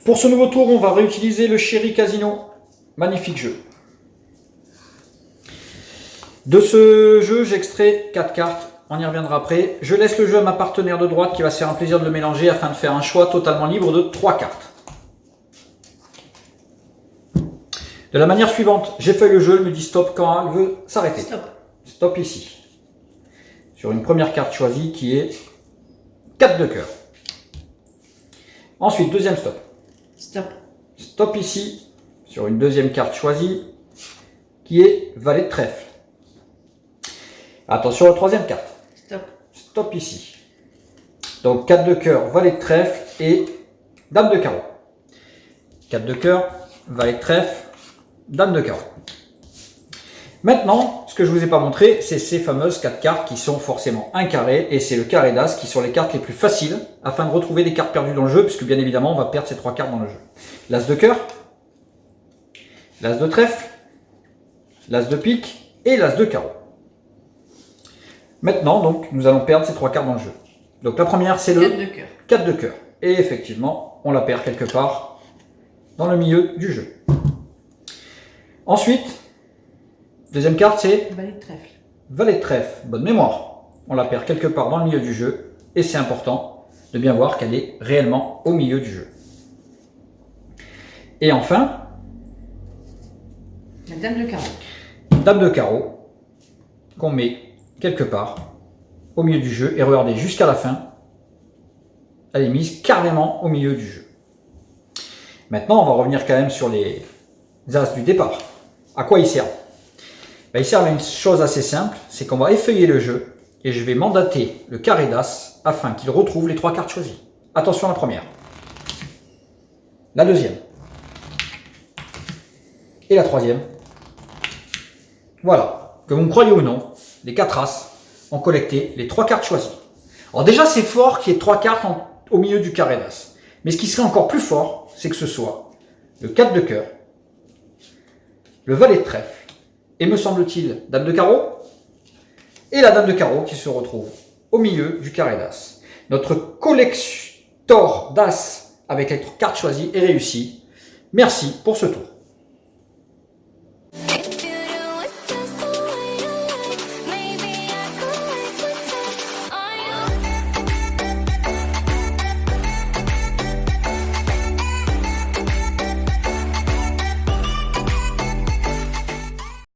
Pour ce nouveau tour, on va réutiliser le Chéri Casino. Magnifique jeu. De ce jeu, j'extrais 4 cartes. On y reviendra après. Je laisse le jeu à ma partenaire de droite qui va se faire un plaisir de le mélanger afin de faire un choix totalement libre de 3 cartes. De la manière suivante, j'effeuille le jeu, elle me dit stop quand elle veut s'arrêter. Stop. Stop ici. Sur une première carte choisie qui est 4 de cœur. Ensuite, deuxième stop. Stop. Stop ici, sur une deuxième carte choisie, qui est valet de trèfle. Attention à la troisième carte. Stop. Stop ici. Donc 4 de cœur, valet de trèfle et dame de carreau. 4 de cœur, valet de trèfle, dame de carreau. Maintenant, ce que je ne vous ai pas montré, c'est ces fameuses 4 cartes qui sont forcément un carré, et c'est le carré d'as qui sont les cartes les plus faciles afin de retrouver des cartes perdues dans le jeu, puisque bien évidemment on va perdre ces 3 cartes dans le jeu. L'as de cœur, l'as de trèfle, l'as de pique et l'as de carreau. Maintenant, donc, nous allons perdre ces 3 cartes dans le jeu. Donc la première, c'est le 4 de cœur. 4 de cœur. Et effectivement, on la perd quelque part dans le milieu du jeu. Ensuite, deuxième carte, c'est Valet de trèfle. valet de trèfle. Bonne mémoire. On la perd quelque part dans le milieu du jeu. Et c'est important de bien voir qu'elle est réellement au milieu du jeu. Et enfin, La dame de carreau. dame de carreau, qu'on met quelque part au milieu du jeu. Et regardez, jusqu'à la fin, elle est mise carrément au milieu du jeu. Maintenant, on va revenir quand même sur les as du départ. À quoi ils servent? Ils servent à une chose assez simple, c'est qu'on va effeuiller le jeu et je vais mandater le carré d'as afin qu'il retrouve les 3 cartes choisies. Attention à la première, la deuxième et la troisième. Voilà, que vous me croyez ou non, les 4 as ont collecté les 3 cartes choisies. Alors déjà, c'est fort qu'il y ait 3 cartes au milieu du carré d'as. Mais ce qui serait encore plus fort, c'est que ce soit le 4 de cœur, le valet de trèfle, et me semble-t-il, dame de carreau, et la dame de carreau qui se retrouve au milieu du carré d'as. Notre collector d'as avec les 3 cartes choisies est réussi. Merci pour ce tour.